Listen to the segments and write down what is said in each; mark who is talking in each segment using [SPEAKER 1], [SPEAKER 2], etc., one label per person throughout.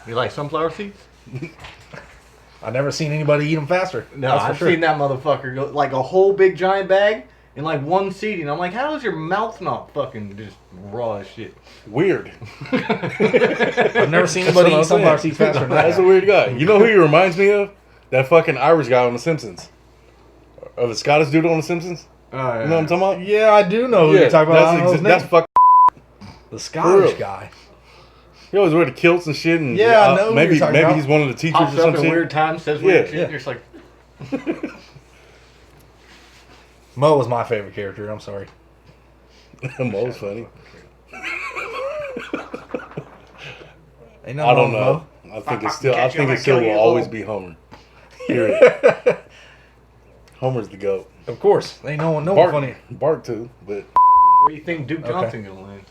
[SPEAKER 1] You like sunflower seeds?
[SPEAKER 2] I've never seen anybody eat them faster.
[SPEAKER 1] No, I've seen that motherfucker go like a whole big giant bag in like one seating. I'm like, how is your mouth not fucking just raw as shit?
[SPEAKER 3] Weird.
[SPEAKER 2] I've never seen anybody eat sunflower seeds faster than that.
[SPEAKER 3] That's a weird guy. You know who he reminds me of? That fucking Irish guy on The Simpsons. Or the Scottish dude on The Simpsons.
[SPEAKER 1] Oh, yeah.
[SPEAKER 3] You know what I'm talking about?
[SPEAKER 2] Yeah, I do know who you're talking about.
[SPEAKER 3] That's fucking.
[SPEAKER 2] The Scottish guy.
[SPEAKER 3] He always wear the kilts and shit. And
[SPEAKER 2] yeah, I know
[SPEAKER 3] maybe
[SPEAKER 2] who you're talking about.
[SPEAKER 3] He's one of the teachers
[SPEAKER 1] Pops
[SPEAKER 3] or something.
[SPEAKER 1] Up at weird times, says weird shit. You're just like.
[SPEAKER 2] Mo was my favorite character. I'm sorry.
[SPEAKER 3] Mo's funny.
[SPEAKER 2] Ain't no
[SPEAKER 3] I don't
[SPEAKER 2] Mo.
[SPEAKER 3] know. I think it still will always be Homer. Period. Homer's the GOAT.
[SPEAKER 2] Of course, ain't no one funny.
[SPEAKER 3] Bart too, but
[SPEAKER 1] Where do you think Duke Johnson gonna land?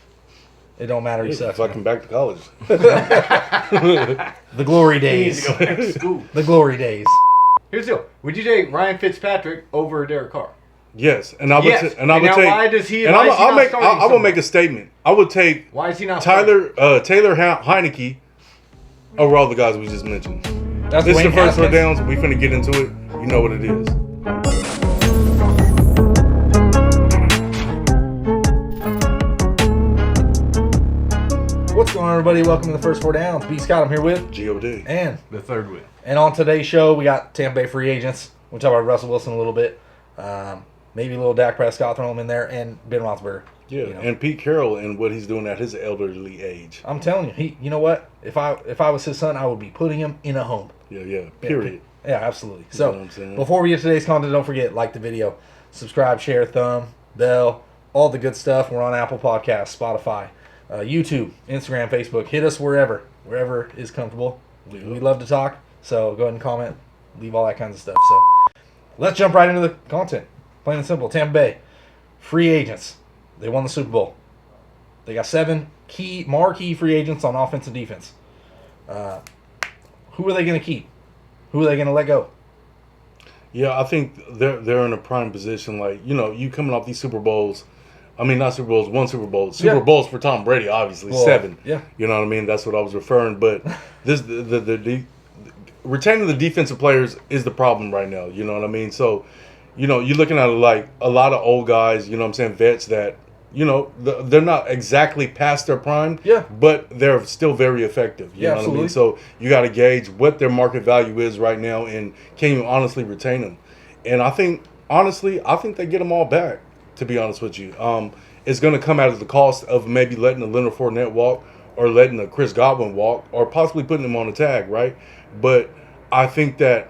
[SPEAKER 2] It don't matter. He sucks.
[SPEAKER 3] fucking back to college.
[SPEAKER 2] The glory days.
[SPEAKER 1] He needs to go back to school.
[SPEAKER 2] The glory days.
[SPEAKER 1] Here's the deal: would you take Ryan Fitzpatrick over Derek Carr?
[SPEAKER 3] Yes, and I would.
[SPEAKER 1] Yes.
[SPEAKER 3] And I would
[SPEAKER 1] now
[SPEAKER 3] take.
[SPEAKER 1] why does he?
[SPEAKER 3] And
[SPEAKER 1] why is he not starting
[SPEAKER 3] I will
[SPEAKER 1] somewhere?
[SPEAKER 3] make a statement. I would take
[SPEAKER 1] Why is he not
[SPEAKER 3] Taylor Heineke over all the guys we just mentioned.
[SPEAKER 2] That's
[SPEAKER 3] This is
[SPEAKER 2] Wayne
[SPEAKER 3] the first four
[SPEAKER 2] Haskins.
[SPEAKER 3] downs. We finna get into it. You know what it is.
[SPEAKER 2] What's going on, everybody? Welcome to the first four downs. B. Scott, I'm here with
[SPEAKER 3] G.O.D.
[SPEAKER 2] and
[SPEAKER 1] The third win.
[SPEAKER 2] on today's show we got Tampa Bay free agents. We'll talk about Russell Wilson a little bit, maybe a little Dak Prescott, throw him in there, and Ben Reothlisberger.
[SPEAKER 3] Yeah,
[SPEAKER 2] You know.
[SPEAKER 3] and Pete Carroll and what he's doing at his elderly age.
[SPEAKER 2] I'm telling you, you know what? If I was his son, I would be putting him in a home.
[SPEAKER 3] Yeah. Period.
[SPEAKER 2] Yeah, absolutely.
[SPEAKER 3] You know what
[SPEAKER 2] So
[SPEAKER 3] I'm saying?
[SPEAKER 2] before we get to today's content, don't forget, like the video, subscribe, share, thumb, bell, all the good stuff. We're on Apple Podcasts, Spotify, YouTube, Instagram, Facebook. Hit us wherever is comfortable. We love to talk, so go ahead and comment, leave all that kinds of stuff. So let's jump right into the content. Plain and simple. Tampa Bay free agents. They won the Super Bowl. They got 7 marquee free agents on offense and defense. Who are they going to keep? Who are they going to let go?
[SPEAKER 3] Yeah, I think they're in a prime position. Like, you know, you coming off these Super Bowls. I mean, not Super Bowls, one Super Bowl. Super Bowls for Tom Brady, obviously, 7.
[SPEAKER 2] Yeah.
[SPEAKER 3] You know what I mean? That's what I was referring. But this retaining the defensive players is the problem right now. You know what I mean? So, you know, you're looking at like a lot of old guys. You know what I'm saying? Vets that, you know, they're not exactly past their prime.
[SPEAKER 2] Yeah.
[SPEAKER 3] But they're still very effective. You know
[SPEAKER 2] absolutely.
[SPEAKER 3] what I mean? So you got to gauge what their market value is right now, and can you honestly retain them? And I think they get them all back. To be honest with you, it's going to come out of the cost of maybe letting a Leonard Fournette walk, or letting a Chris Godwin walk, or possibly putting him on a tag, right? But I think that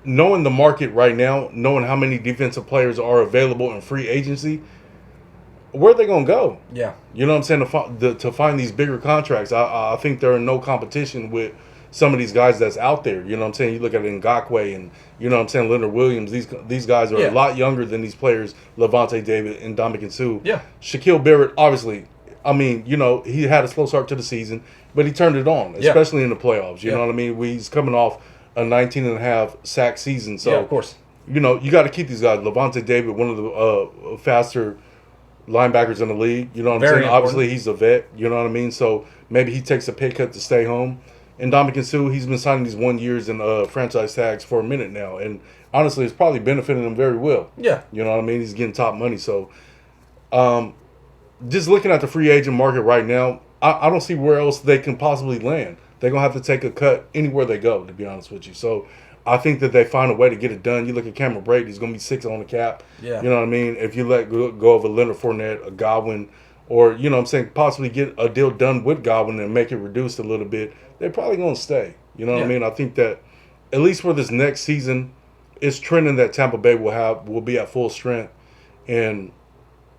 [SPEAKER 3] knowing the market right now, knowing how many defensive players are available in free agency, where are they going to go?
[SPEAKER 2] Yeah.
[SPEAKER 3] You know what I'm saying? To find these bigger contracts, I think they're in no competition with some of these guys that's out there. You know what I'm saying? You look at Ngakoue and, you know what I'm saying, Leonard Williams. These guys are a lot younger than these players, Levante David and Ndamukong Suh.
[SPEAKER 2] Yeah.
[SPEAKER 3] Shaquille Barrett, obviously, I mean, you know, he had a slow start to the season, but he turned it on, especially in the playoffs. You know what I mean? He's coming off a 19.5 sack season. So,
[SPEAKER 2] of course.
[SPEAKER 3] You know, you got to keep these guys. Levante David, one of the faster linebackers in the league. You know what I'm saying? Obviously, he's a vet. You know what I mean? So maybe he takes a pay cut to stay home. And Ndamukong Suh, he's been signing these 1 years in franchise tags for a minute now. And honestly, it's probably benefiting him very well.
[SPEAKER 2] Yeah.
[SPEAKER 3] You know what I mean? He's getting top money. So just looking at the free agent market right now, I don't see where else they can possibly land. They're going to have to take a cut anywhere they go, to be honest with you. So I think that they find a way to get it done. You look at Cameron Brate, he's going to be 6 on the cap.
[SPEAKER 2] Yeah.
[SPEAKER 3] You know what I mean? If you let go of a Leonard Fournette, a Godwin, or, you know what I'm saying, possibly get a deal done with Godwin and make it reduced a little bit, they're probably going to stay. You know what I mean? I think that at least for this next season, it's trending that Tampa Bay will be at full strength and,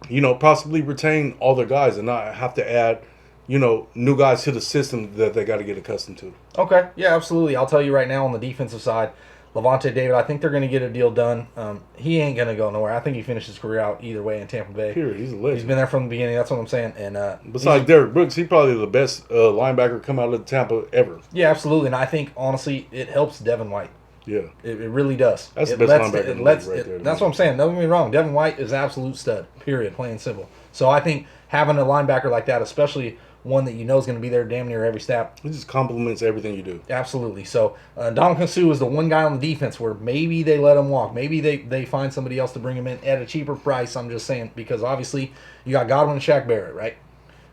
[SPEAKER 3] you know, possibly retain all their guys and not have to add, you know, new guys to the system that they got to get accustomed to.
[SPEAKER 2] Okay. Yeah, absolutely. I'll tell you right now on the defensive side, Levante David, I think they're going to get a deal done. He ain't going to go nowhere. I think he finished his career out either way in Tampa Bay.
[SPEAKER 3] Period. He's a legend.
[SPEAKER 2] He's been there from the beginning. That's what I'm saying. And
[SPEAKER 3] besides Derrick Brooks, he's probably the best linebacker come out of Tampa ever.
[SPEAKER 2] Yeah, absolutely. And I think, honestly, it helps Devin White.
[SPEAKER 3] Yeah.
[SPEAKER 2] It really does.
[SPEAKER 3] That's the best linebacker in the league right there.
[SPEAKER 2] That's what I'm saying. Don't get me wrong. Devin White is an absolute stud, period, plain and simple. So I think having a linebacker like that, especially one that you know is going to be there damn near every snap.
[SPEAKER 3] It just complements everything you do.
[SPEAKER 2] Absolutely. So Ndamukong Suh is the one guy on the defense where maybe they let him walk. Maybe they find somebody else to bring him in at a cheaper price. I'm just saying, because obviously you got Godwin and Shaq Barrett, right?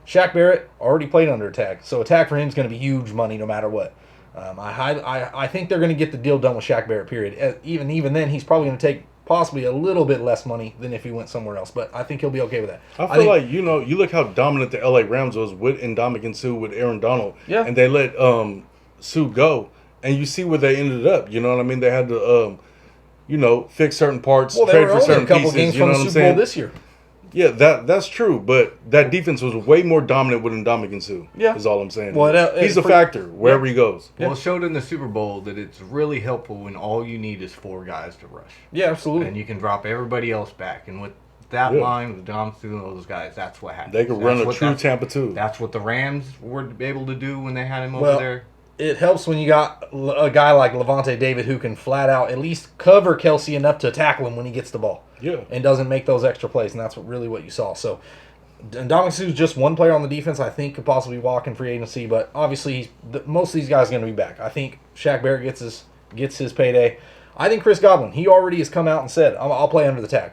[SPEAKER 2] Shaq Barrett already played under a tag, so a tag for him is going to be huge money no matter what. I think they're going to get the deal done with Shaq Barrett, period. Even then, he's probably going to take possibly a little bit less money than if he went somewhere else, but I think he'll be okay with that.
[SPEAKER 3] I feel like, you look how dominant the LA Rams was with Ndamukong Suh, with Aaron Donald, and they let Suh go, and you see where they ended up. You know what I mean? They had to, fix certain parts, trade for certain pieces.
[SPEAKER 2] Games
[SPEAKER 3] you know
[SPEAKER 2] from
[SPEAKER 3] what
[SPEAKER 2] the
[SPEAKER 3] I'm
[SPEAKER 2] Super Bowl
[SPEAKER 3] saying?
[SPEAKER 2] this year.
[SPEAKER 3] Yeah, that's true, but that defense was way more dominant with Ndamukong Suh.
[SPEAKER 2] Yeah,
[SPEAKER 3] is all I'm saying.
[SPEAKER 2] Well,
[SPEAKER 3] he's a factor wherever he goes.
[SPEAKER 1] Well, it showed in the Super Bowl that it's really helpful when all you need is 4 guys to rush.
[SPEAKER 2] Yeah, absolutely.
[SPEAKER 1] And you can drop everybody else back. And with that line, with Dom Suh and all those guys, that's what happened.
[SPEAKER 3] They could run a true Tampa too.
[SPEAKER 1] That's what the Rams were able to do when they had him over there.
[SPEAKER 2] It helps when you got a guy like Levante David who can flat out at least cover Kelsey enough to tackle him when he gets the ball.
[SPEAKER 3] Yeah.
[SPEAKER 2] And doesn't make those extra plays, and that's what you saw. So, Ndamukong Suh's just one player on the defense I think could possibly walk in free agency, but obviously most of these guys are going to be back. I think Shaq Barrett gets his payday. I think Chris Godwin, he already has come out and said, I'll play under the tag.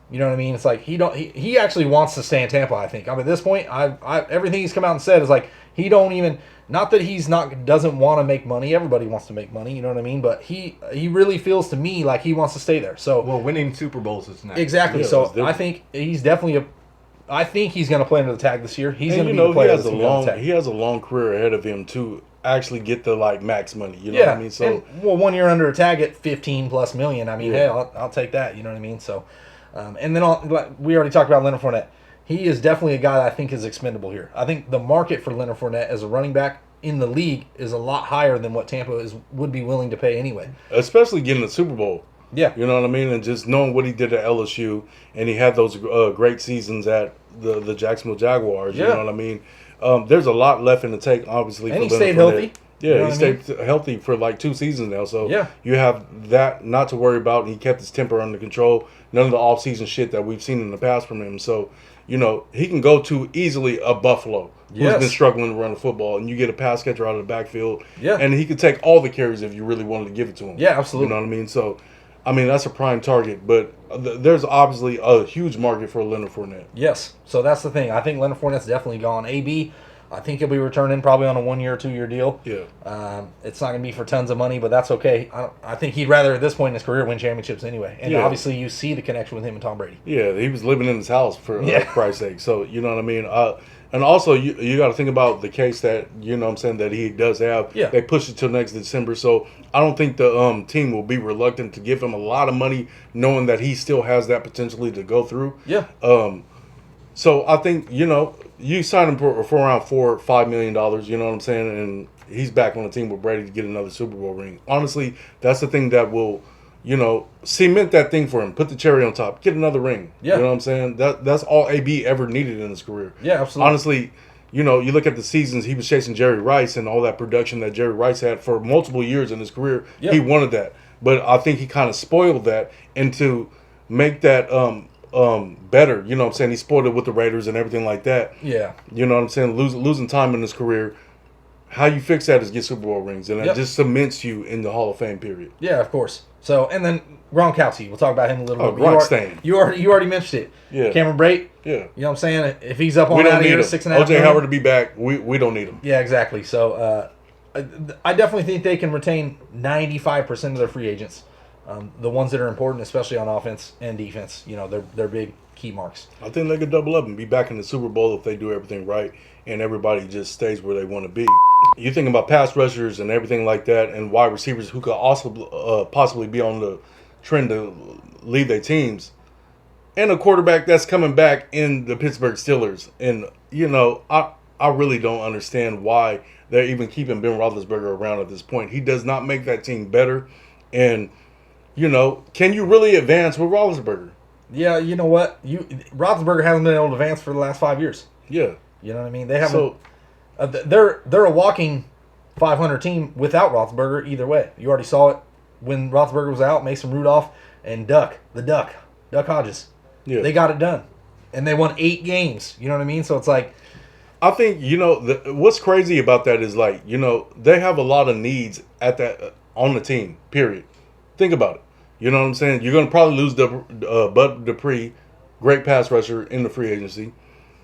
[SPEAKER 2] You know what I mean? It's like he actually wants to stay in Tampa, I think. I mean, at this point, everything he's come out and said is like he don't even, not that he's doesn't want to make money. Everybody wants to make money, you know what I mean? But he really feels to me like he wants to stay there. So
[SPEAKER 1] winning Super Bowls is nice.
[SPEAKER 2] Exactly.
[SPEAKER 3] Yeah,
[SPEAKER 2] so I think he's definitely I think he's going to play under the tag this year. He's going to be the player that's going to be under the tag.
[SPEAKER 3] He has a long career ahead of him to actually get the max money. You know what I mean? So
[SPEAKER 2] 1 year under a tag at $15+ million. I mean, hey, I'll take that. You know what I mean? So, and then we already talked about Leonard Fournette. He is definitely a guy that I think is expendable here. I think the market for Leonard Fournette as a running back in the league is a lot higher than what Tampa would be willing to pay anyway.
[SPEAKER 3] Especially getting the Super Bowl.
[SPEAKER 2] Yeah.
[SPEAKER 3] You know what I mean? And just knowing what he did at LSU, and he had those great seasons at the Jacksonville Jaguars. You know what I mean? There's a lot left in the tank, obviously.
[SPEAKER 2] And
[SPEAKER 3] for
[SPEAKER 2] he
[SPEAKER 3] Leonard
[SPEAKER 2] stayed
[SPEAKER 3] Fournette.
[SPEAKER 2] healthy.
[SPEAKER 3] Yeah, he stayed healthy for 2 seasons now. So you have that not to worry about. And he kept his temper under control. None of the off-season shit that we've seen in the past from him. So, he can go to easily a Buffalo who's been struggling to run the football, and you get a pass catcher out of the backfield. Yeah. And he could take all the carries if you really wanted to give it to him.
[SPEAKER 2] Yeah, absolutely.
[SPEAKER 3] You know what I mean? So, that's a prime target. But there's obviously a huge market for Leonard Fournette.
[SPEAKER 2] Yes. So that's the thing. I think Leonard Fournette's definitely gone. AB, I think he'll be returning probably on a 1 year or 2 year deal.
[SPEAKER 3] Yeah.
[SPEAKER 2] It's not going to be for tons of money, but that's okay. I think he'd rather at this point in his career win championships anyway. And obviously you see the connection with him and Tom Brady.
[SPEAKER 3] Yeah, he was living in his house for Christ's sake. So, you know what I mean? And also, you got to think about the case that, that he does have. Yeah. They pushed it till next December. So, I don't think the team will be reluctant to give him a lot of money knowing that he still has that potentially to go through.
[SPEAKER 2] Yeah.
[SPEAKER 3] So, I think, you signed him for around $4 or $5 million, you know what I'm saying? And he's back on the team with Brady to get another Super Bowl ring. Honestly, that's the thing that will, cement that thing for him. Put the cherry on top. Get another ring. Yeah. You know what I'm saying? That's all AB ever needed in his career.
[SPEAKER 2] Yeah, absolutely.
[SPEAKER 3] Honestly, you look at the seasons he was chasing Jerry Rice and all that production that Jerry Rice had for multiple years in his career. Yeah. He wanted that. But I think he kind of spoiled that, and to make that better, you know what I'm saying? He spoiled it with the Raiders and everything like that.
[SPEAKER 2] Yeah.
[SPEAKER 3] You know what I'm saying? Losing time in his career. How you fix that is get Super Bowl rings, and it just cements you in the Hall of Fame period.
[SPEAKER 2] Yeah, of course. So, and then Gronkowski, we'll talk about him a little bit.
[SPEAKER 3] Gronk
[SPEAKER 2] you already mentioned it. Yeah. Cameron Brate.
[SPEAKER 3] Yeah.
[SPEAKER 2] You know what I'm saying? If he's up on out of here, 6.5
[SPEAKER 3] O.J. Howard to be back, we don't need him.
[SPEAKER 2] Yeah, exactly. So, I definitely think they can retain 95% of their free agents. The ones that are important, especially on offense and defense, they're big key marks.
[SPEAKER 3] I think they could double up and be back in the Super Bowl if they do everything right and everybody just stays where they want to be. You think about pass rushers and everything like that, and wide receivers who could also possibly be on the trend to lead their teams, and a quarterback that's coming back in the Pittsburgh Steelers. And, I really don't understand why they're even keeping Ben Roethlisberger around at this point. He does not make that team better. And, can you really advance with Roethlisberger?
[SPEAKER 2] Yeah, you know what? Roethlisberger hasn't been able to advance for the last 5 years.
[SPEAKER 3] Yeah.
[SPEAKER 2] You know what I mean? They haven't. They're a walking 500 team without Roethlisberger either way. You already saw it when Roethlisberger was out. Mason Rudolph and Duck Hodges. Yeah. They got it done, and they won 8 games. You know what I mean? So it's like,
[SPEAKER 3] I think what's crazy about that is like they have a lot of needs at that on the team. Period. Think about it. You know what I'm saying? You're gonna probably lose the Bud Dupree, great pass rusher in the free agency.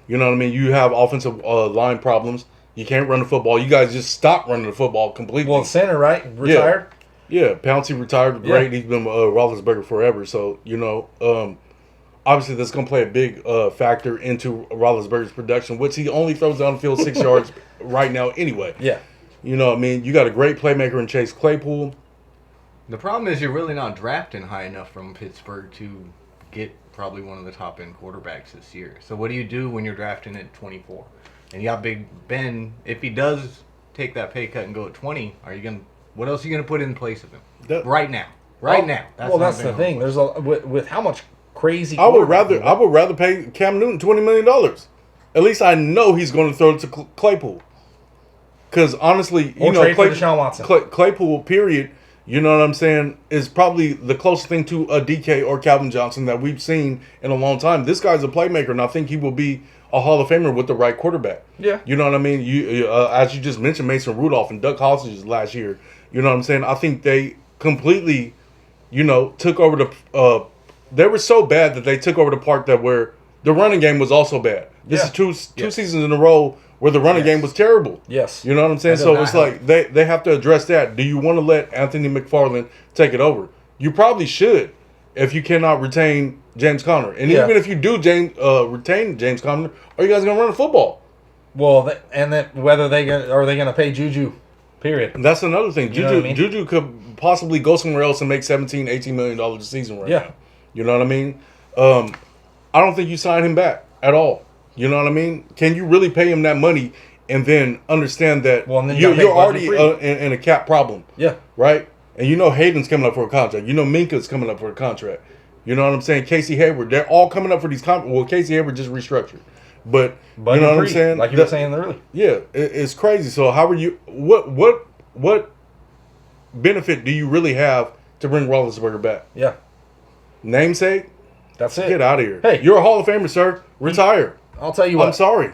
[SPEAKER 3] You know what I mean? You have offensive line problems. You can't run the football. You guys just stopped running the football completely.
[SPEAKER 2] Well, center, right? Retired?
[SPEAKER 3] Yeah. Pouncey retired. Great. He's been Roethlisberger forever. So, obviously that's going to play a big factor into Roethlisberger's production, which he only throws down the field 6 yards right now anyway.
[SPEAKER 2] Yeah.
[SPEAKER 3] You know what I mean? You got a great playmaker in Chase Claypool.
[SPEAKER 1] The problem is you're really not drafting high enough from Pittsburgh to get probably one of the top end quarterbacks this year. So what do you do when you're drafting at 24? And you got Big Ben. If he does take that pay cut and go at 20, what else are you gonna put in place of him right now? Now.
[SPEAKER 2] That's the thing. There's with how much crazy.
[SPEAKER 3] I would rather pay Cam Newton $20 million. At least I know he's going to throw it to Claypool. Because honestly,
[SPEAKER 2] trade for Deshaun Watson.
[SPEAKER 3] Claypool, period. You know what I'm saying, is probably the closest thing to a DK or Calvin Johnson that we've seen in a long time. This guy's a playmaker, and I think he will be a Hall of Famer with the right quarterback.
[SPEAKER 2] Yeah.
[SPEAKER 3] You know what I mean? You as you just mentioned, Mason Rudolph and Duck Hodges last year. You know what I'm saying? I think they completely, took over the. They were so bad that they took over the part where the running game was also bad. This is two seasons in a row where the running game was terrible.
[SPEAKER 2] Yes.
[SPEAKER 3] You know what I'm saying? So it's like they have to address that. Do you want to let Anthony McFarland take it over? You probably should if you cannot retain James Conner. And even if you do retain James Conner, are you guys going to run the football?
[SPEAKER 2] Well, and then whether are they going to pay Juju, period.
[SPEAKER 3] And that's another thing.
[SPEAKER 2] You know what I mean?
[SPEAKER 3] Juju could possibly go somewhere else and make $17, $18 million a season now. You know what I mean? I don't think you sign him back at all. You know what I mean? Can you really pay him that money and then understand that you're already in a cap problem?
[SPEAKER 2] Yeah.
[SPEAKER 3] Right? And Hayden's coming up for a contract. Minka's coming up for a contract. You know what I'm saying? Casey Hayward. They're all coming up for these contracts. Well, Casey Hayward just restructured. But you know what I'm saying?
[SPEAKER 2] Like you were saying earlier.
[SPEAKER 3] Yeah. It's crazy. So how are you... What benefit do you really have to bring Roethlisberger back?
[SPEAKER 2] Yeah.
[SPEAKER 3] Namesake?
[SPEAKER 2] That's it.
[SPEAKER 3] Get out of here.
[SPEAKER 2] Hey.
[SPEAKER 3] You're a Hall of Famer, sir. Retire.
[SPEAKER 2] I'll tell you what.
[SPEAKER 3] I'm sorry.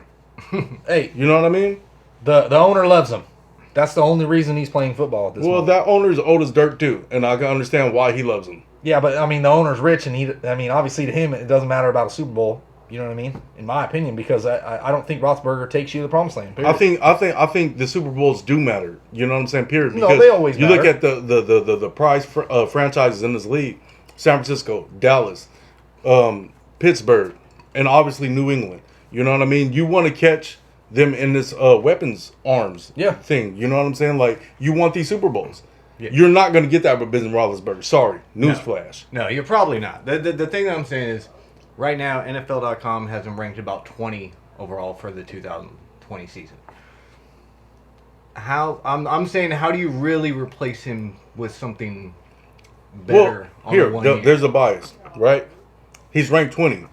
[SPEAKER 2] Hey.
[SPEAKER 3] You know what I mean?
[SPEAKER 2] The owner loves him. That's the only reason he's playing football at this moment.
[SPEAKER 3] That owner's old as dirt, too. And I can understand why he loves him.
[SPEAKER 2] Yeah, but, the owner's rich, and obviously to him, it doesn't matter about a Super Bowl. You know what I mean? In my opinion, because I don't think Roethlisberger takes you to the promised land. Period.
[SPEAKER 3] I think the Super Bowls do matter. You know what I'm saying? Period. Because
[SPEAKER 2] no, they always matter.
[SPEAKER 3] You look at the prize franchises in this league: San Francisco, Dallas, Pittsburgh, and obviously New England. You know what I mean? You want to catch them in this weapons arms thing. You know what I'm saying? Like, you want these Super Bowls. Yeah. You're not going to get that with Ben Reothlisberger. Sorry. Newsflash.
[SPEAKER 1] No, you're probably not. The thing that I'm saying is, right now, NFL.com has him ranked about 20 overall for the 2020 season. I'm saying, how do you really replace him with something better the 1 year?
[SPEAKER 3] There's a bias, right? He's ranked 20.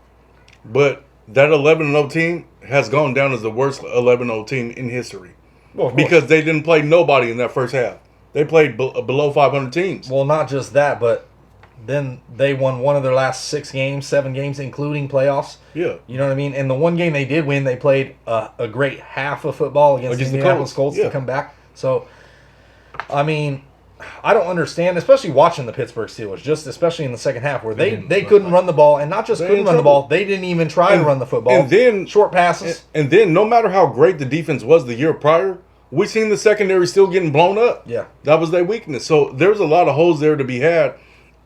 [SPEAKER 3] But that 11-0 team has gone down as the worst 11-0 team in history.
[SPEAKER 2] Well,
[SPEAKER 3] because they didn't play nobody in that first half. They played below 500 teams.
[SPEAKER 2] Well, not just that, but then they won one of their last 7 games, including playoffs.
[SPEAKER 3] Yeah.
[SPEAKER 2] You know what I mean? And the one game they did win, they played a great half of football against the Indianapolis Colts to come back. So, I don't understand, especially watching the Pittsburgh Steelers, especially in the second half, where they couldn't run the ball, and not just couldn't run the ball, they didn't even try to run the football.
[SPEAKER 3] And then
[SPEAKER 2] short passes.
[SPEAKER 3] And then, no matter how great the defense was the year prior, we seen the secondary still getting blown up.
[SPEAKER 2] Yeah.
[SPEAKER 3] That was their weakness. So there's a lot of holes there to be had,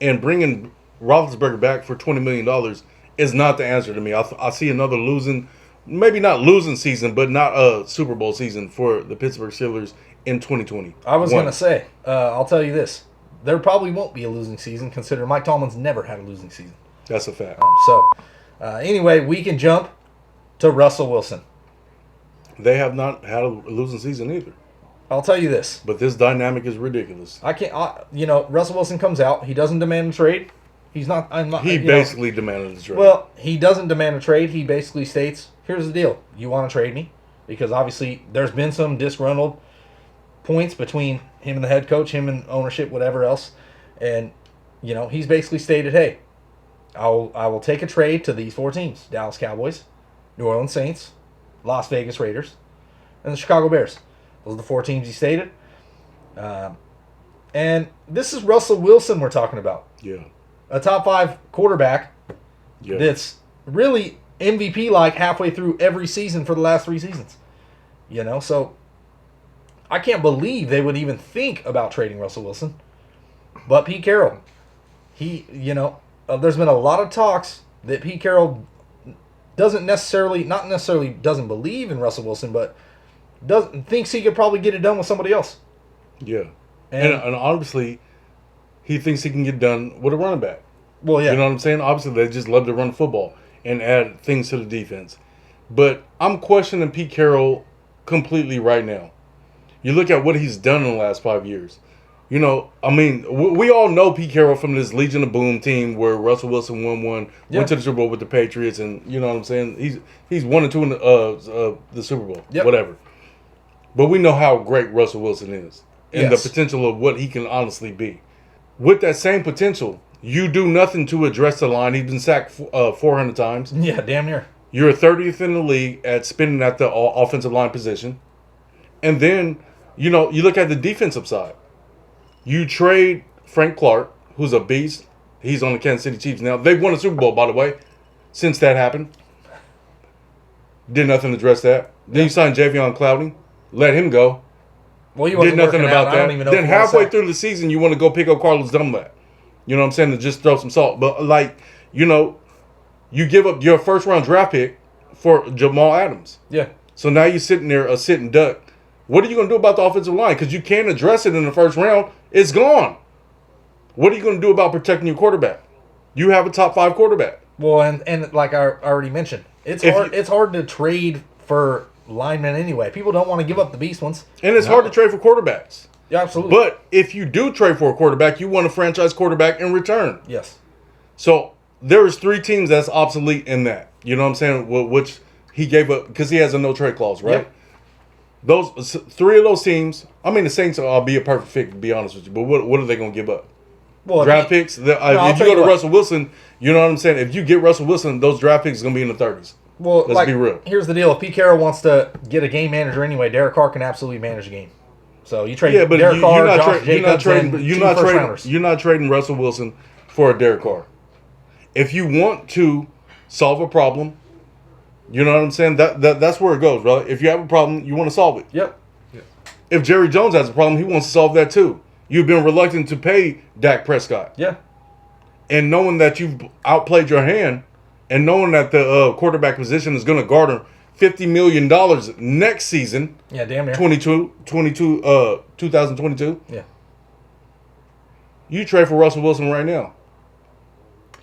[SPEAKER 3] and bringing Roethlisberger back for $20 million is not the answer to me. I see another maybe not losing season, but not a Super Bowl season for the Pittsburgh Steelers in 2020.
[SPEAKER 2] I was going to say, I'll tell you this. There probably won't be a losing season, considering Mike Tomlin's never had a losing season.
[SPEAKER 3] That's a fact.
[SPEAKER 2] Anyway, we can jump to Russell Wilson.
[SPEAKER 3] They have not had a losing season either.
[SPEAKER 2] I'll tell you this.
[SPEAKER 3] But this dynamic is ridiculous.
[SPEAKER 2] Russell Wilson comes out. He doesn't demand a trade. He
[SPEAKER 3] basically demanded a trade.
[SPEAKER 2] Well, he doesn't demand a trade. He basically states, here's the deal. You want to trade me? Because obviously there's been some disgruntled points between him and the head coach, him and ownership, whatever else. And, he's basically stated, hey, I will take a trade to these 4 teams: Dallas Cowboys, New Orleans Saints, Las Vegas Raiders, and the Chicago Bears. Those are the 4 teams he stated. And this is Russell Wilson we're talking about.
[SPEAKER 3] Yeah.
[SPEAKER 2] A top 5 quarterback that's really MVP-like halfway through every season for the last 3 seasons. So I can't believe they would even think about trading Russell Wilson. But Pete Carroll, there's been a lot of talks that Pete Carroll not necessarily doesn't believe in Russell Wilson, but thinks he could probably get it done with somebody else.
[SPEAKER 3] Yeah. And obviously, he thinks he can get done with a running back.
[SPEAKER 2] Well, yeah.
[SPEAKER 3] You know what I'm saying? Obviously, they just love to run football and add things to the defense. But I'm questioning Pete Carroll completely right now. You look at what he's done in the last 5 years. We all know Pete Carroll from this Legion of Boom team where Russell Wilson won went to the Super Bowl with the Patriots, and you know what I'm saying? He's 1 and 2 in the Super Bowl, whatever. But we know how great Russell Wilson is and the potential of what he can honestly be. With that same potential, you do nothing to address the line. He's been sacked 400 times.
[SPEAKER 2] Yeah, damn near.
[SPEAKER 3] You're 30th in the league at spinning at the offensive line position. And then, you look at the defensive side. You trade Frank Clark, who's a beast. He's on the Kansas City Chiefs now. They've won a Super Bowl, by the way, since that happened. Did nothing to address that. Then you signed Javion Clowney. Let him go.
[SPEAKER 2] Well,
[SPEAKER 3] did nothing about that. Then halfway through the season, you want to go pick up Carlos Dunlap. You know what I'm saying? To just throw some salt. But, you give up your first-round draft pick for Jamal Adams.
[SPEAKER 2] Yeah.
[SPEAKER 3] So now you're sitting there, a sitting duck. What are you going to do about the offensive line? Because you can't address it in the first round. It's gone. What are you going to do about protecting your quarterback? You have a top 5 quarterback.
[SPEAKER 2] Well, and like I already mentioned, it's hard to trade for linemen anyway. People don't want to give up the beast ones.
[SPEAKER 3] And it's hard to trade for quarterbacks.
[SPEAKER 2] Yeah, absolutely.
[SPEAKER 3] But if you do trade for a quarterback, you want a franchise quarterback in return.
[SPEAKER 2] Yes.
[SPEAKER 3] So there is 3 teams that's obsolete in that. You know what I'm saying? Which he gave up because he has a no trade clause, right?
[SPEAKER 2] Yep.
[SPEAKER 3] Those 3 of those teams. I mean, the Saints will be a perfect fit, to be honest with you. But what are they going to give up? Well, draft picks. If you go to Russell Wilson, you know what I'm saying. If you get Russell Wilson, those draft picks are going to be in the 30s.
[SPEAKER 2] Well,
[SPEAKER 3] let's be real.
[SPEAKER 2] Here's the deal: if Pete Carroll wants to get a game manager anyway, Derek Carr can absolutely manage a game. So you trade Derek Carr, Josh Jacobs,
[SPEAKER 3] you're not trading Russell Wilson for a Derek Carr. If you want to solve a problem, you know what I'm saying? That's where it goes, right? If you have a problem, you want to solve it.
[SPEAKER 2] Yep.
[SPEAKER 3] If Jerry Jones has a problem, he wants to solve that too. You've been reluctant to pay Dak Prescott.
[SPEAKER 2] Yeah.
[SPEAKER 3] And knowing that you've outplayed your hand, and knowing that the quarterback position is going to garner $50 million next season.
[SPEAKER 2] Yeah, damn near.
[SPEAKER 3] 2022.
[SPEAKER 2] Yeah.
[SPEAKER 3] You trade for Russell Wilson right now.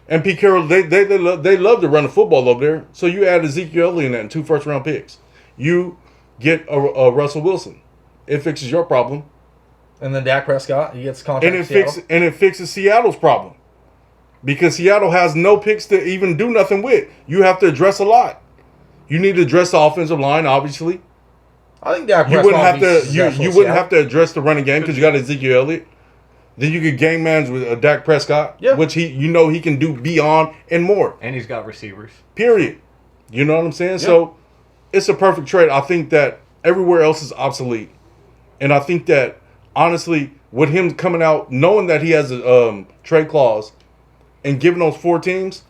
[SPEAKER 3] And Pete Carroll, they love to run the football over there. So you add Ezekiel Elliott in that and 2 first-round picks. You get a Russell Wilson. It fixes your problem.
[SPEAKER 2] And then Dak Prescott, he gets contract
[SPEAKER 3] and it fixes Seattle's problem. Because Seattle has no picks to even do nothing with. You have to address a lot. You need to address the offensive line, obviously.
[SPEAKER 2] I think Dak Prescott
[SPEAKER 3] you wouldn't have to address the running game because you got Ezekiel Elliott. Then you could game manage with Dak Prescott, which he can do beyond and more.
[SPEAKER 1] And he's got receivers.
[SPEAKER 3] Period. You know what I'm saying? Yeah. So it's a perfect trade. I think that everywhere else is obsolete. And I think that, honestly, with him coming out, knowing that he has a trade clause, and giving those 4 teams,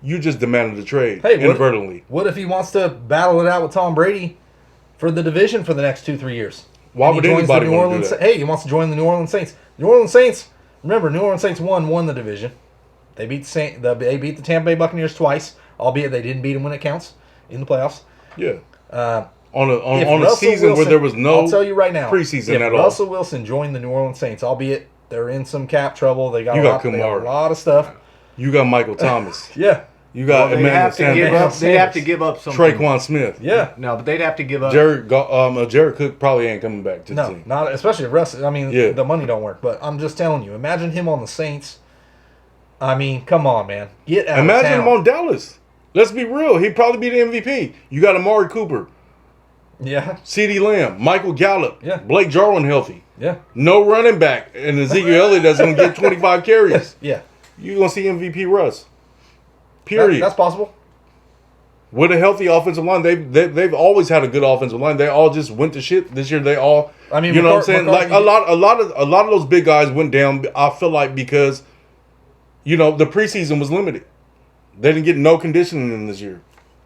[SPEAKER 3] you just demanded a trade inadvertently.
[SPEAKER 2] What if he wants to battle it out with Tom Brady for the division for the next 2-3 years?
[SPEAKER 3] Why would anybody want to do that?
[SPEAKER 2] Hey, he wants to join the New Orleans Saints. New Orleans Saints, remember, New Orleans Saints won the division. They beat the Tampa Bay Buccaneers twice, albeit they didn't beat them when it counts in the playoffs.
[SPEAKER 3] Yeah. On a season where there was no
[SPEAKER 2] I'll tell you right now,
[SPEAKER 3] preseason at all.
[SPEAKER 2] If Russell Wilson joined the New Orleans Saints, albeit they're in some cap trouble, they got a lot of stuff.
[SPEAKER 3] You got Michael Thomas.
[SPEAKER 2] Yeah.
[SPEAKER 3] You got
[SPEAKER 1] Emmanuel Sanders. They'd have to give up something.
[SPEAKER 3] Traquan Smith.
[SPEAKER 2] Yeah.
[SPEAKER 1] No, but they'd have to give up.
[SPEAKER 3] Jared Cook probably ain't coming back to the team.
[SPEAKER 2] No, not especially if Russ. I mean, the money don't work. But I'm just telling you, imagine him on the Saints. I mean, come on, man. Get out
[SPEAKER 3] Imagine
[SPEAKER 2] of town.
[SPEAKER 3] him on Dallas. Let's be real. He'd probably be the MVP. You got Amari Cooper.
[SPEAKER 2] Yeah.
[SPEAKER 3] CeeDee Lamb. Michael Gallup.
[SPEAKER 2] Yeah.
[SPEAKER 3] Blake Jarwin healthy.
[SPEAKER 2] Yeah.
[SPEAKER 3] No running back. And Ezekiel Elliott that's going to get 25 carries.
[SPEAKER 2] Yeah.
[SPEAKER 3] You're going to see MVP Russ. Period.
[SPEAKER 2] That's possible.
[SPEAKER 3] with a healthy offensive line. They've always had a good offensive line. They all just went to shit this year. They all, I mean, you know what I'm saying? Like a lot of those big guys went down. I feel like because, you know, the preseason was limited. They didn't get no conditioning in this year,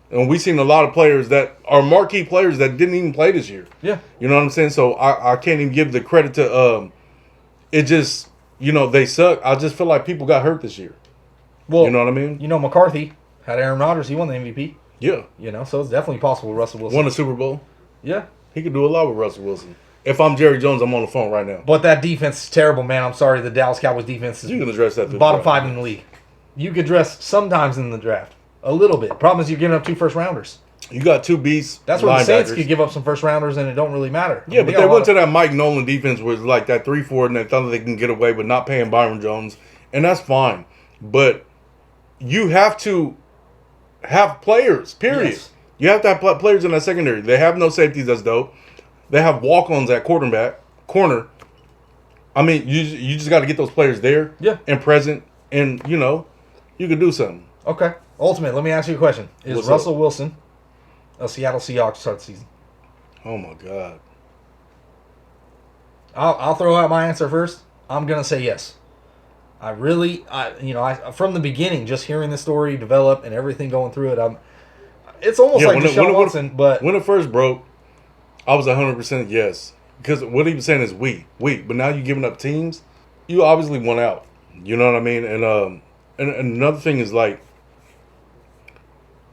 [SPEAKER 3] and we've seen a lot of players that are marquee players that didn't even play this year.
[SPEAKER 2] Yeah,
[SPEAKER 3] you know what I'm saying. So I can't even give the credit to it. Just, you know, they suck. I just feel like people got hurt this year. Well, you know what I mean.
[SPEAKER 2] You know, McCarthy had Aaron Rodgers. He won the MVP.
[SPEAKER 3] Yeah.
[SPEAKER 2] You know, so it's definitely possible with Russell Wilson.
[SPEAKER 3] Won a Super Bowl.
[SPEAKER 2] Yeah.
[SPEAKER 3] He could do a lot with Russell Wilson. If I'm Jerry Jones, I'm on the phone right now.
[SPEAKER 2] But that defense is terrible, man. I'm sorry. The Dallas Cowboys defense is
[SPEAKER 3] you can address that.
[SPEAKER 2] bottom 5 in the league. You could address sometimes in the draft. A little bit. Problem is you're giving up 2 first-rounders.
[SPEAKER 3] You got 2 beasts.
[SPEAKER 2] That's where the Saints could give up some first-rounders and it don't really matter.
[SPEAKER 3] Yeah, but they went to that Mike Nolan defense where it's like that 3-4 and they thought they can get away with not paying Byron Jones. And that's fine. But you have to have players, period. Yes. You have to have players in that secondary. They have no safeties, that's dope. They have walk-ons at corner. I mean, you just got to get those players there and present, and, you know, you can do something.
[SPEAKER 2] Okay. Ultimate, let me ask you a question. Is
[SPEAKER 3] What's
[SPEAKER 2] Russell
[SPEAKER 3] up?
[SPEAKER 2] Wilson a Seattle Seahawks start the season?
[SPEAKER 3] Oh, my God.
[SPEAKER 2] I'll throw out my answer first. I'm going to say yes. From the beginning, just hearing the story develop and everything going through it, it's almost like Deshaun Watson, but
[SPEAKER 3] when it first broke, I was 100% yes. Because what he was saying is we. But now you're giving up teams, you obviously won out. You know what I mean? And another thing is like,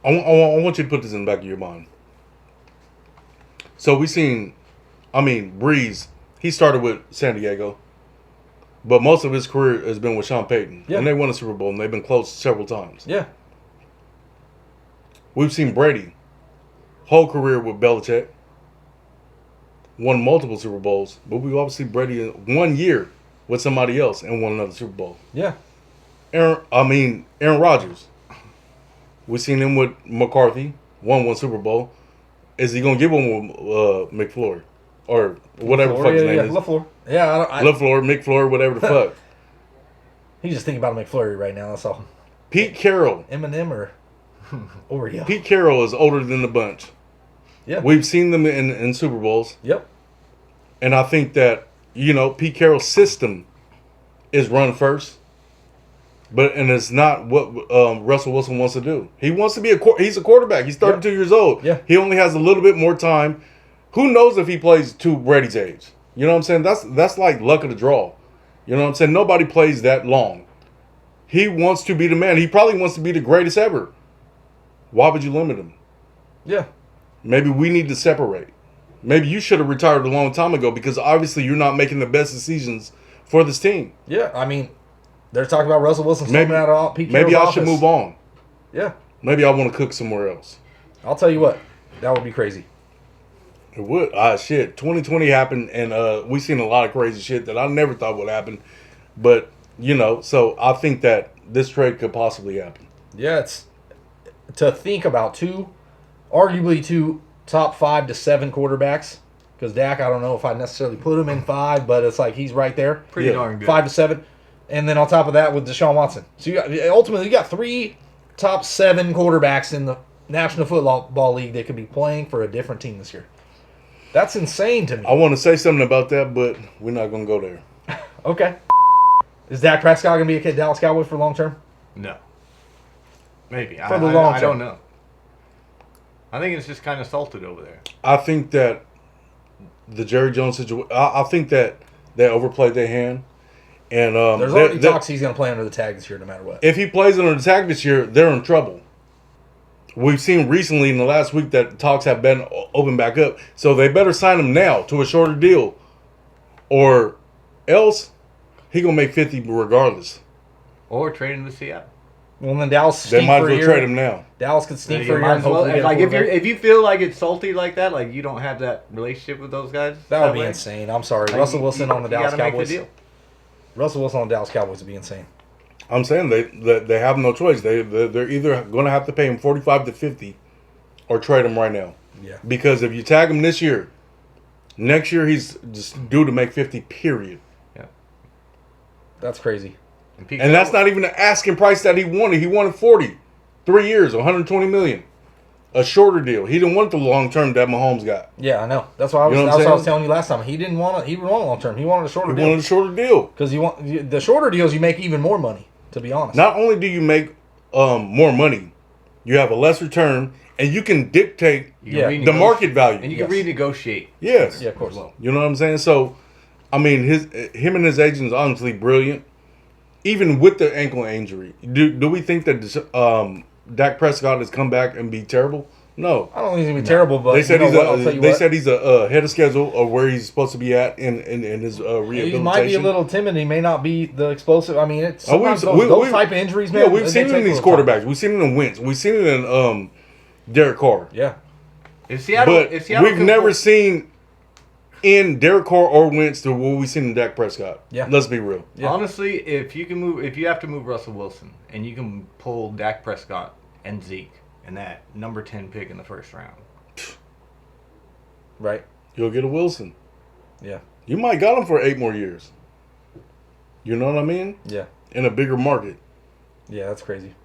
[SPEAKER 3] I want you to put this in the back of your mind. So we seen, Breeze, he started with San Diego. But most of his career has been with Sean Payton. Yeah. And they won a Super Bowl, and they've been close several times.
[SPEAKER 2] Yeah.
[SPEAKER 3] We've seen Brady, whole career with Belichick, won multiple Super Bowls. But we've also seen Brady in 1 year with somebody else and won another Super Bowl.
[SPEAKER 2] Yeah.
[SPEAKER 3] Aaron Rodgers. We've seen him with McCarthy, won 1 Super Bowl. Is he going to give one with McFlurry? Or whatever the fuck his name is.
[SPEAKER 2] LaFleur. Yeah,
[SPEAKER 3] LaFleur, McFleur, whatever the fuck.
[SPEAKER 2] He's just thinking about a McFlurry right now, that's all.
[SPEAKER 3] Pete Carroll.
[SPEAKER 2] M&M or Oreo.
[SPEAKER 3] Pete Carroll is older than the bunch.
[SPEAKER 2] Yeah.
[SPEAKER 3] We've seen them in Super Bowls.
[SPEAKER 2] Yep.
[SPEAKER 3] And I think that, you know, Pete Carroll's system is run first. And it's not what Russell Wilson wants to do. He wants to be he's a quarterback. He's 32 years old.
[SPEAKER 2] Yeah.
[SPEAKER 3] He only has a little bit more time. Who knows if he plays to Brady's age? You know what I'm saying? That's like luck of the draw. You know what I'm saying? Nobody plays that long. He wants to be the man. He probably wants to be the greatest ever. Why would you limit him?
[SPEAKER 2] Yeah.
[SPEAKER 3] Maybe we need to separate. Maybe you should have retired a long time ago because obviously you're not making the best decisions for this team.
[SPEAKER 2] Yeah, I mean, they're talking about Russell Wilson storming out of Pete Carroll's
[SPEAKER 3] Maybe I
[SPEAKER 2] office.
[SPEAKER 3] should move on.
[SPEAKER 2] Yeah.
[SPEAKER 3] Maybe I want to cook somewhere else.
[SPEAKER 2] I'll tell you what. That would be crazy.
[SPEAKER 3] It would. Shit. 2020 happened, and we seen a lot of crazy shit that I never thought would happen. But, you know, so I think that this trade could possibly happen.
[SPEAKER 2] Yeah, it's to think about arguably two top 5 to 7 quarterbacks. Because Dak, I don't know if I necessarily put him in 5, but it's like he's right there.
[SPEAKER 1] Pretty darn good.
[SPEAKER 2] 5 to 7. And then on top of that with Deshaun Watson. So ultimately you got 3 top 7 quarterbacks in the National Football League that could be playing for a different team this year. That's insane to me.
[SPEAKER 3] I want to say something about that, but we're not going to go there.
[SPEAKER 2] Okay. Is Dak Prescott going to be a Dallas Cowboy for long term?
[SPEAKER 1] No. Maybe.
[SPEAKER 2] For the long term.
[SPEAKER 1] I don't know. I think it's just kind of salted over there.
[SPEAKER 3] I think that the Jerry Jones situation, I think that they overplayed their hand. And
[SPEAKER 2] there's already talks he's going to play under the tag this year no matter what.
[SPEAKER 3] If he plays under the tag this year, they're in trouble. We've seen recently in the last week that talks have been opened back up. So they better sign him now to a shorter deal. Or else he going to make 50 regardless.
[SPEAKER 1] Or trade him to Seattle.
[SPEAKER 2] Well, then Dallas
[SPEAKER 3] they might as well trade him now.
[SPEAKER 2] Dallas could sneak for a year and hopefully
[SPEAKER 1] like if you feel like it's salty like that, like you don't have that relationship with those guys.
[SPEAKER 2] That would be insane. I'm sorry.
[SPEAKER 1] Like
[SPEAKER 2] Russell Wilson on the Dallas Cowboys.
[SPEAKER 1] Make the deal.
[SPEAKER 2] Russell Wilson on the Dallas Cowboys would be insane.
[SPEAKER 3] I'm saying they have no choice. They're either going to have to pay him 45 to 50 or trade him right now.
[SPEAKER 2] Yeah.
[SPEAKER 3] Because if you tag him this year, next year he's just due to make 50, period.
[SPEAKER 2] Yeah. That's crazy.
[SPEAKER 3] And that's not even the asking price that he wanted. He wanted 40. 3 years, $120 million. a shorter deal. He didn't want the long term that Mahomes got.
[SPEAKER 2] Yeah, I know. That's why I was.
[SPEAKER 3] You know what I'm
[SPEAKER 2] that's what I was
[SPEAKER 3] saying?
[SPEAKER 2] telling you last time. He didn't want a long term. He wanted a shorter
[SPEAKER 3] He
[SPEAKER 2] deal.
[SPEAKER 3] wanted a shorter deal.
[SPEAKER 2] Because the shorter deals, you make even more money. To be honest.
[SPEAKER 3] Not only do you make more money, you have a lesser term, and you can dictate the market value.
[SPEAKER 1] And you can renegotiate.
[SPEAKER 3] Yes.
[SPEAKER 2] Yeah, of course.
[SPEAKER 3] You know what I'm saying? So, I mean, him and his agent is honestly brilliant. Even with the ankle injury, do we think that Dak Prescott has come back and be terrible? No.
[SPEAKER 2] I don't think he's gonna be terrible, but
[SPEAKER 3] they said
[SPEAKER 2] he's
[SPEAKER 3] he's ahead of schedule of where he's supposed to be at in his rehabilitation.
[SPEAKER 2] He might be a little timid. He may not be the explosive. I mean, it's sometimes those type of injuries, man.
[SPEAKER 3] Yeah, we've seen it in these quarterbacks. We've seen it in Wentz. We've seen it in Derek Carr.
[SPEAKER 2] Yeah.
[SPEAKER 1] If Seattle
[SPEAKER 3] we've never seen in Derek Carr or Wentz to what we've seen in Dak Prescott.
[SPEAKER 2] Yeah.
[SPEAKER 3] Let's be real.
[SPEAKER 1] Yeah. Honestly, if you have to move Russell Wilson and you can pull Dak Prescott and Zeke and that number 10 pick in the first round.
[SPEAKER 2] Right.
[SPEAKER 3] You'll get a Wilson.
[SPEAKER 2] Yeah.
[SPEAKER 3] You might got him for 8 more years. You know what I mean?
[SPEAKER 2] Yeah.
[SPEAKER 3] In a bigger market.
[SPEAKER 2] Yeah, that's crazy.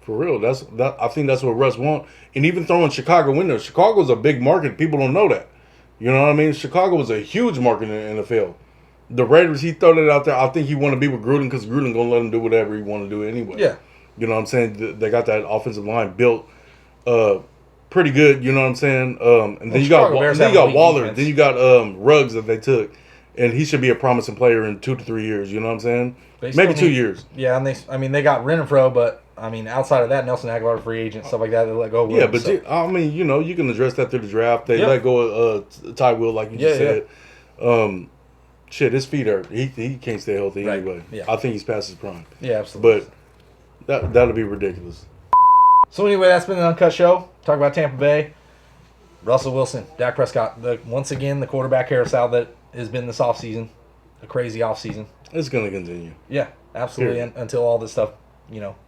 [SPEAKER 3] For real. I think that's what Russ wants. And even throwing Chicago in there. Chicago's a big market. People don't know that. You know what I mean? Chicago was a huge market in the NFL. The Raiders, he throw it out there. I think he want to be with Gruden because Gruden going to let him do whatever he want to do anyway.
[SPEAKER 2] Yeah.
[SPEAKER 3] You know what I'm saying? They got that offensive line built pretty good. You know what I'm saying? And then you got Waller.
[SPEAKER 2] Defense.
[SPEAKER 3] Then you got Ruggs that they took. And he should be a promising player in 2 to 3 years. You know what I'm saying? Maybe 2 years.
[SPEAKER 2] Yeah, and they got Renfro, but I mean, outside of that, Nelson Aguilar, free agent, stuff like that, they let go of.
[SPEAKER 3] Yeah, but I mean, you can address that through the draft. They let go of Ty Will, like you just said. Shit, his feet hurt. He can't stay healthy anyway.
[SPEAKER 2] Yeah.
[SPEAKER 3] I think he's past his prime.
[SPEAKER 2] Yeah, absolutely.
[SPEAKER 3] But that'll be ridiculous.
[SPEAKER 2] So anyway, that's been the Uncut Show. Talk about Tampa Bay, Russell Wilson, Dak Prescott. Once again, the quarterback carousel that has been this offseason, a crazy offseason.
[SPEAKER 3] It's going to continue.
[SPEAKER 2] Yeah, absolutely, until all this stuff,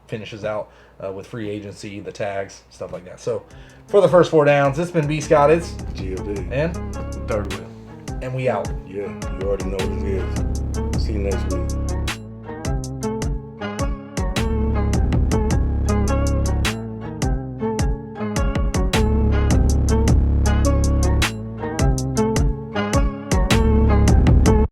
[SPEAKER 2] finishes out with free agency, the tags, stuff like that. So, for the first 4 downs, it's been B. Scott, it's
[SPEAKER 3] G.O.D.
[SPEAKER 2] and
[SPEAKER 1] Third wheel.
[SPEAKER 2] And we out.
[SPEAKER 3] Yeah, you already know what it is. See you next week.